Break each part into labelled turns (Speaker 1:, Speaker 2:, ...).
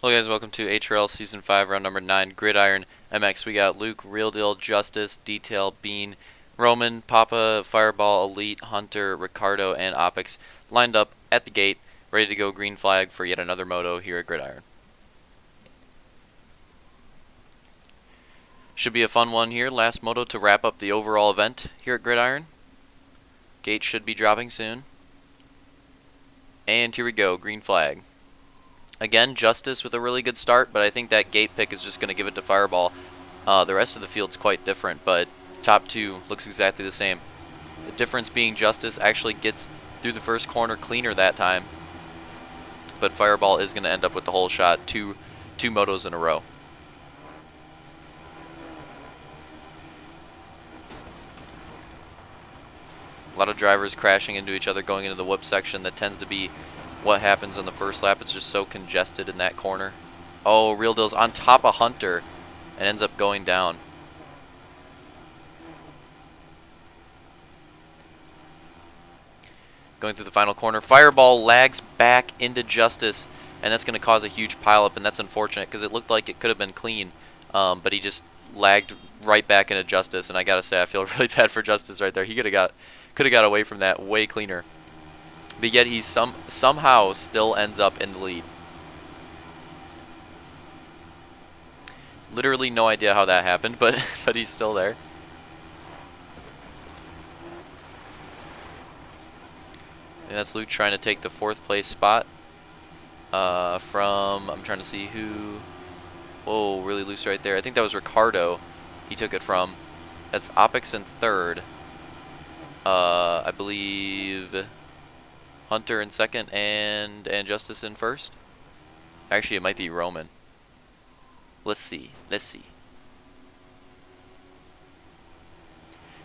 Speaker 1: Hello guys, welcome to HRL Season 5, round number 9, Gridiron MX. We got Luke, Real Deal, Justice, Detail, Bean, Roman, Papa, Fireball, Elite, Hunter, Ricardo, and Opix lined up at the gate, ready to go green flag for yet another moto here at Gridiron. Should be a fun one here, last moto to wrap up the overall event here at Gridiron. Gate should be dropping soon. And here we go, green flag. Again, Justice with a really good start, but I think that gate pick is just going to give it to Fireball. The rest of the field's quite different, but top two looks exactly the same. The difference being Justice actually gets through the first corner cleaner that time, but Fireball is going to end up with the whole shot, two motos in a row. A lot of drivers crashing into each other going into the whoop section. That tends to be what happens on the first lap. It's just so congested in that corner. Oh, Real Deal's on top of Hunter and ends up going down. Going through the final corner, Fireball lags back into Justice, and that's going to cause a huge pileup, and that's unfortunate because it looked like it could have been clean, but he just lagged right back into Justice, and I gotta say I feel really bad for Justice right there. He could have got away from that way cleaner. But yet he somehow still ends up in the lead. Literally no idea how that happened, but he's still there. And that's Luke trying to take the 4th place spot from, I'm trying to see who. Whoa, really loose right there. I think that was Ricardo he took it from. That's Opix in 3rd. I believe Hunter in 2nd and Justice in 1st. Actually, it might be Roman. Let's see.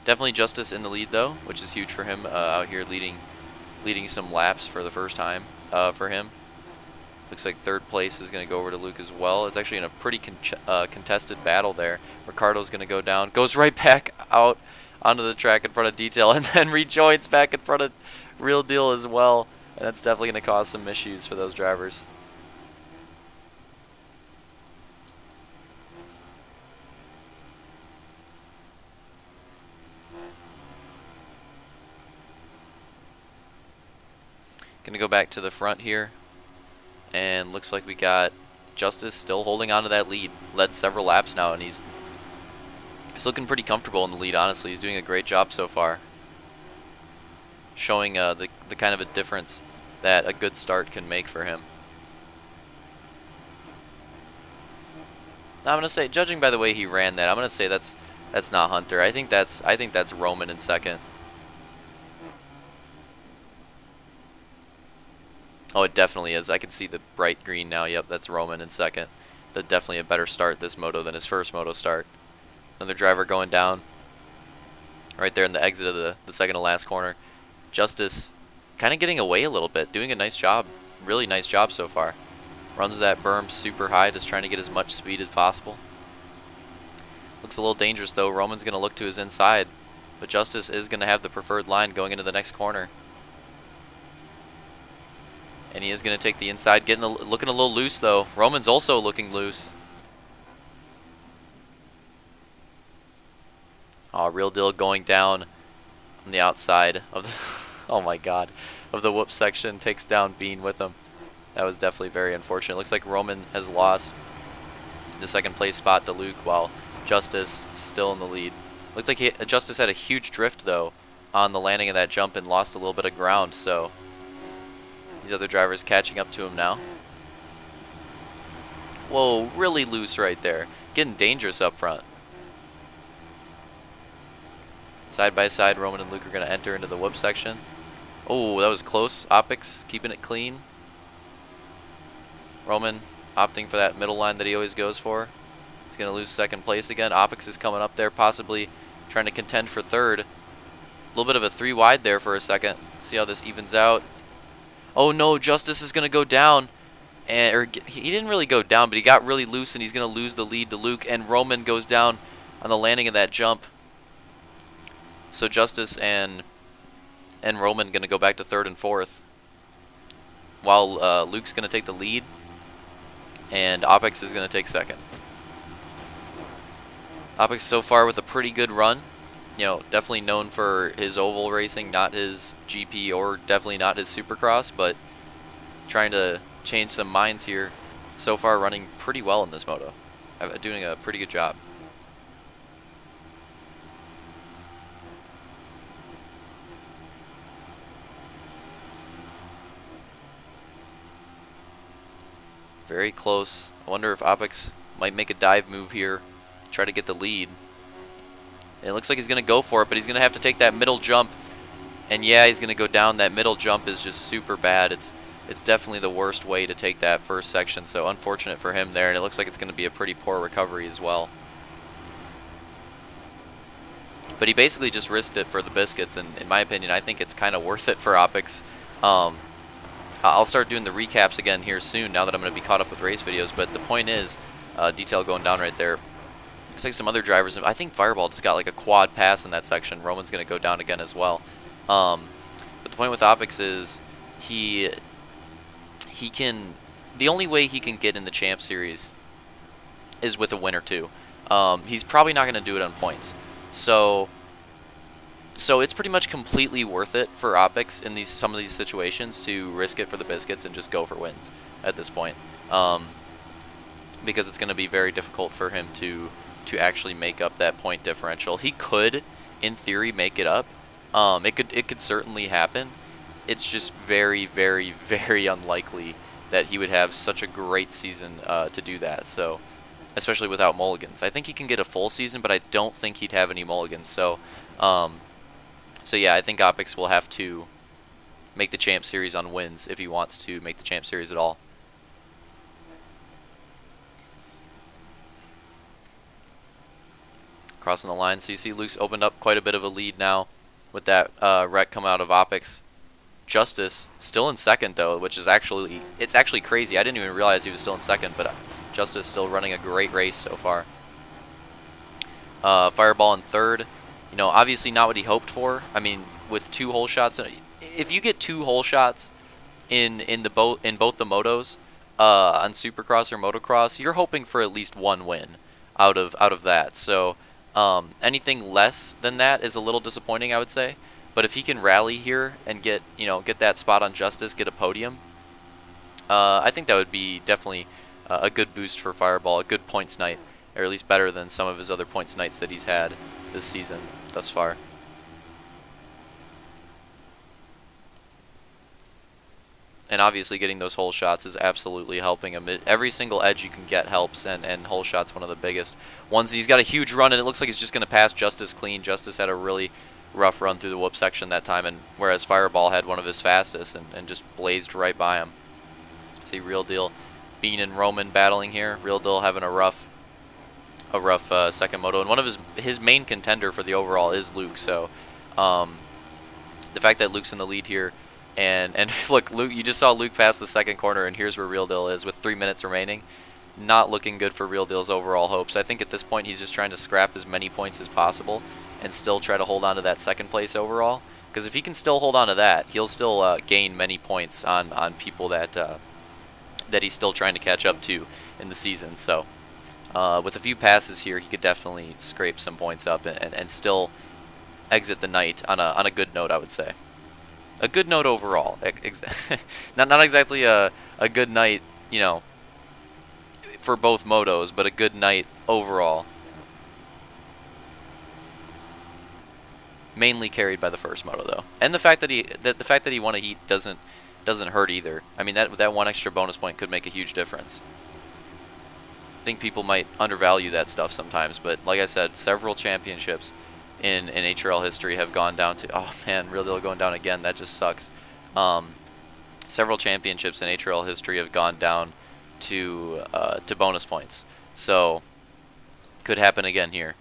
Speaker 1: Definitely Justice in the lead though, which is huge for him out here leading some laps for the first time for him. Looks like 3rd place is going to go over to Luke as well. It's actually in a pretty contested battle there. Ricardo's going to go down, goes right back out onto the track in front of Detail, and then rejoins back in front of Real Deal as well. And that's definitely going to cause some issues for those drivers. Going to go back to the front here. And looks like we got Justice still holding on to that lead. Led several laps now, and he's looking pretty comfortable in the lead, honestly. He's doing a great job so far. Showing the kind of a difference that a good start can make for him. I'm going to say, judging by the way he ran that, I'm going to say that's not Hunter. I think that's Roman in 2nd. Oh, it definitely is. I can see the bright green now. Yep, that's Roman in 2nd. That's definitely a better start this moto than his first moto start. Another driver going down right there in the exit of the second to last corner. Justice kind of getting away a little bit, doing a nice job. Really nice job so far. Runs that berm super high, just trying to get as much speed as possible. Looks a little dangerous though. Roman's going to look to his inside, but Justice is going to have the preferred line going into the next corner. And he is going to take the inside, looking a little loose though. Roman's also looking loose. Oh, Real Deal going down on the outside of the, oh my god, of the whoop section, takes down Bean with him. That was definitely very unfortunate. Looks like Roman has lost the 2nd place spot to Luke, while Justice is still in the lead. Looked like Justice had a huge drift though on the landing of that jump and lost a little bit of ground, so these other drivers catching up to him now. Whoa, really loose right there. Getting dangerous up front. Side by side, Roman and Luke are going to enter into the whoop section. Oh, that was close. Opix keeping it clean. Roman opting for that middle line that he always goes for. He's going to lose 2nd place again. Opix is coming up there, possibly trying to contend for 3rd. A little bit of a 3 wide there for a second. See how this evens out. Oh no, Justice is going to go down. He didn't really go down, but he got really loose, and he's going to lose the lead to Luke, and Roman goes down on the landing of that jump. So Justice and Roman going to go back to 3rd and 4th, while Luke's going to take the lead. and Opix is going to take second. Opix so far with a pretty good run. You know, definitely known for his oval racing, not his GP or definitely not his Supercross, but trying to change some minds here. So far running pretty well in this moto. Doing a pretty good job. Very close. I wonder if Opix might make a dive move here, try to get the lead. And it looks like he's going to go for it, but he's going to have to take that middle jump. And yeah, he's going to go down. That middle jump is just super bad. It's definitely the worst way to take that first section, so unfortunate for him there. And it looks like it's going to be a pretty poor recovery as well. But he basically just risked it for the biscuits, and in my opinion, I think it's kind of worth it for Opix. I'll start doing the recaps again here soon now that I'm going to be caught up with race videos, but the point is, detail going down right there. Looks like some other drivers, I think Fireball just got like a quad pass in that section. Roman's going to go down again as well. But the point with Opix is he can, the only way he can get in the Champ Series is with a win or two. He's probably not going to do it on points. So it's pretty much completely worth it for Opix in some of these situations to risk it for the biscuits and just go for wins at this point, because it's going to be very difficult for him to actually make up that point differential. He could, in theory, make it up. It could certainly happen. It's just very, very, very unlikely that he would have such a great season to do that. So, especially without mulligans, I think he can get a full season, but I don't think he'd have any mulligans. So yeah, I think Opix will have to make the Champ Series on wins if he wants to make the Champ Series at all. Crossing the line, so you see Luke's opened up quite a bit of a lead now with that wreck coming out of Opix. Justice still in second though, which is actually crazy. I didn't even realize he was still in second, but Justice still running a great race so far. Fireball in third. You know, obviously not what he hoped for. I mean, with 2 hole shots, if you get 2 hole shots in both the motos, on Supercross or Motocross, you're hoping for at least 1 win out of that. So anything less than that is a little disappointing, I would say. But if he can rally here and get that spot on Justice, get a podium, I think that would be definitely a good boost for Fireball, a good points night, or at least better than some of his other points nights that he's had this season thus far. And obviously getting those hole shots is absolutely helping him. Every single edge you can get helps, and hole shot's one of the biggest ones. He's got a huge run, and it looks like he's just going to pass Justice clean. Justice had a really rough run through the whoop section that time, and whereas Fireball had one of his fastest and just blazed right by him. See, Real Deal, Bean and Roman battling here. Real Deal having a rough second moto, and one of his main contender for the overall is Luke. So the fact that Luke's in the lead here, and look, Luke, you just saw Luke pass the second corner, and here's where Real Deal is with 3 minutes remaining. Not looking good for Real Deal's overall hopes. I think at this point he's just trying to scrap as many points as possible and still try to hold on to that second place overall, because if he can still hold on to that, he'll still gain many points on people that he's still trying to catch up to in the season. So with a few passes here, he could definitely scrape some points up and still exit the night on a good note, I would say. A good note overall. Not exactly a good night, you know, for both motos, but a good night overall. Mainly carried by the first moto though, and the fact that he won a heat doesn't hurt either. I mean, that 1 extra bonus point could make a huge difference. I think people might undervalue that stuff sometimes, but like I said, several championships in HRL history have gone down to, oh man, Real Deal going down again. That just sucks. Several championships in HRL history have gone down to bonus points, so could happen again here.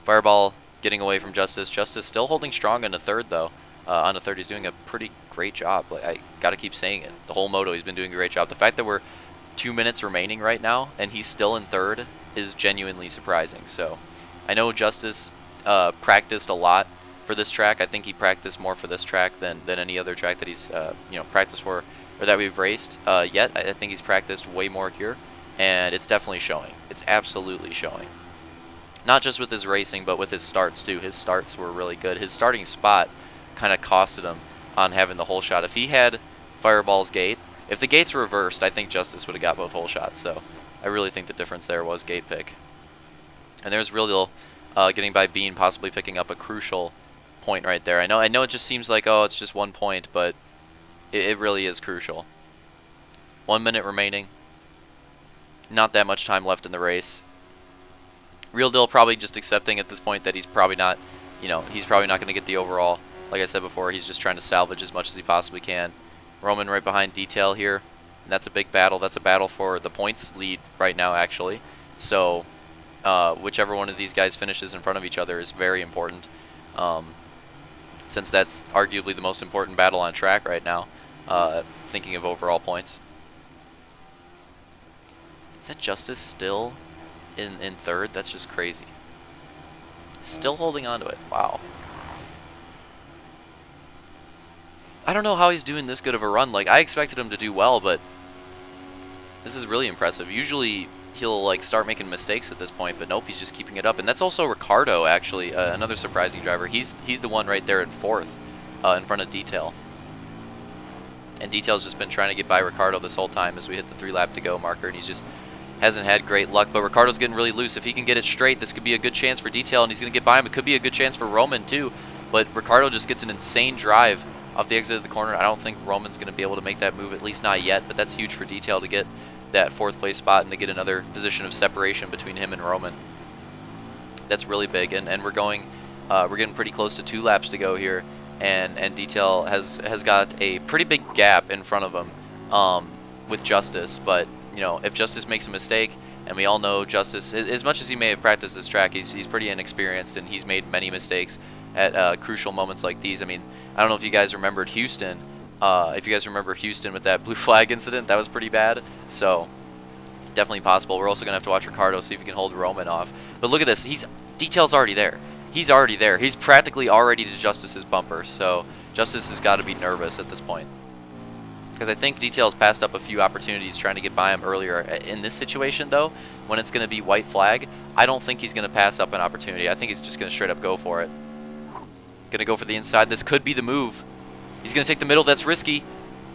Speaker 1: Fireball getting away from Justice. Justice still holding strong in the third though. On the third, he's doing a pretty great job. Like, I gotta keep saying it. The whole moto, he's been doing a great job. The fact that we're 2 minutes remaining right now and he's still in third is genuinely surprising. So I know Justice practiced a lot for this track. I think he practiced more for this track than any other track that he's practiced for or that we've raced yet. I think he's practiced way more here, and it's definitely showing. It's absolutely showing. Not just with his racing, but with his starts too. His starts were really good. His starting spot kind of costed him on having the hole shot. If he had Fireball's gate, if the gates were reversed, I think Justice would have got both hole shots. So I really think the difference there was gate pick. And there's Real Deal getting by Bean, possibly picking up a crucial point right there. I know it just seems like, oh, it's just 1 point, but it really is crucial. 1 minute remaining. Not that much time left in the race. Real Deal probably just accepting at this point that he's probably not, he's probably not going to get the overall. Like I said before, he's just trying to salvage as much as he possibly can. Roman right behind Detail here, and that's a big battle. That's a battle for the points lead right now, actually. So whichever one of these guys finishes in front of each other is very important, since that's arguably the most important battle on track right now, thinking of overall points. Is that Justice still in third? That's just crazy. Still holding on to it. Wow. I don't know how he's doing this good of a run. Like, I expected him to do well, but this is really impressive. Usually he'll like start making mistakes at this point, but nope, he's just keeping it up. And that's also Ricardo, actually, another surprising driver. He's the one right there in fourth, in front of Detail. And Detail's just been trying to get by Ricardo this whole time as we hit the 3 lap to go marker, and he's just hasn't had great luck. But Ricardo's getting really loose. If he can get it straight, this could be a good chance for Detail, and he's going to get by him. It could be a good chance for Roman too, but Ricardo just gets an insane drive off the exit of the corner. I don't think Roman's going to be able to make that move, at least not yet, but that's huge for Detail to get that 4th place spot and to get another position of separation between him and Roman. That's really big, and we're getting pretty close to 2 laps to go here, and Detail has got a pretty big gap in front of him with Justice. But if Justice makes a mistake, and we all know Justice, as much as he may have practiced this track, he's pretty inexperienced, and he's made many mistakes at crucial moments like these. I mean, I don't know if you guys remembered Houston. If you guys remember Houston with that blue flag incident, that was pretty bad. So definitely possible. We're also going to have to watch Ricardo, see if he can hold Roman off. But look at this. Detail's already there. He's already there. He's practically already to Justice's bumper. So Justice has got to be nervous at this point, because I think Detail's passed up a few opportunities trying to get by him earlier. In this situation, though, when it's going to be white flag, I don't think he's going to pass up an opportunity. I think he's just going to straight up go for it. Going to go for the inside. This could be the move. He's going to take the middle. That's risky.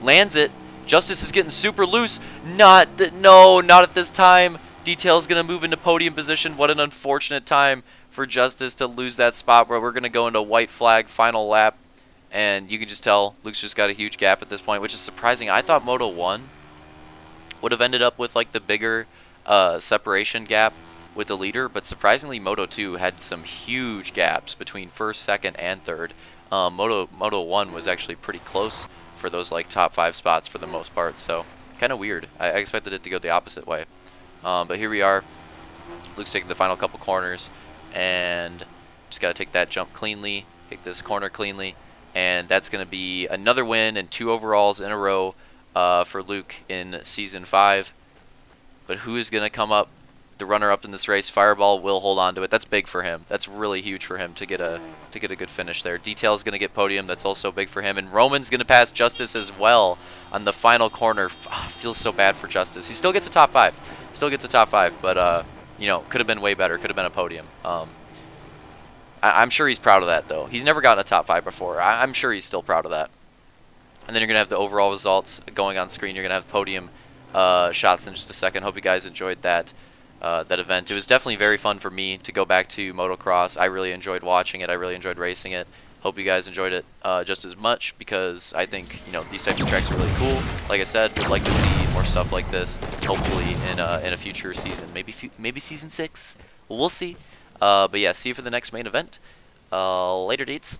Speaker 1: Lands it. Justice is getting super loose. No, not at this time. Detail's going to move into podium position. What an unfortunate time for Justice to lose that spot, where we're going to go into white flag final lap. And you can just tell Luke's just got a huge gap at this point, which is surprising. I thought Moto 1 would have ended up with like the bigger separation gap with the leader, but surprisingly Moto 2 had some huge gaps between first, second, and third. Moto 1 was actually pretty close for those like top 5 spots for the most part, so kind of weird. I expected it to go the opposite way. But here we are. Luke's taking the final couple corners, and just got to take that jump cleanly, take this corner cleanly, and that's going to be another win and 2 overalls in a row for Luke in Season 5. But who is going to come up the runner-up in this race? Fireball will hold on to it. That's big for him. That's really huge for him to get a good finish there. Detail's going to get podium. That's also big for him. And Roman's going to pass Justice as well on the final corner. Feels so bad for Justice. He still gets a top 5. Still gets a top 5, but could have been way better. Could have been a podium. I'm sure he's proud of that, though. He's never gotten a top 5 before. I'm sure he's still proud of that. And then you're going to have the overall results going on screen. You're going to have podium shots in just a second. Hope you guys enjoyed that event. It was definitely very fun for me to go back to motocross. I really enjoyed watching it. I really enjoyed racing it. Hope you guys enjoyed it just as much, because I think these types of tracks are really cool. Like I said, would like to see more stuff like this. Hopefully in a future season, maybe season 6. We'll see. But yeah, see you for the next main event. Later, dates.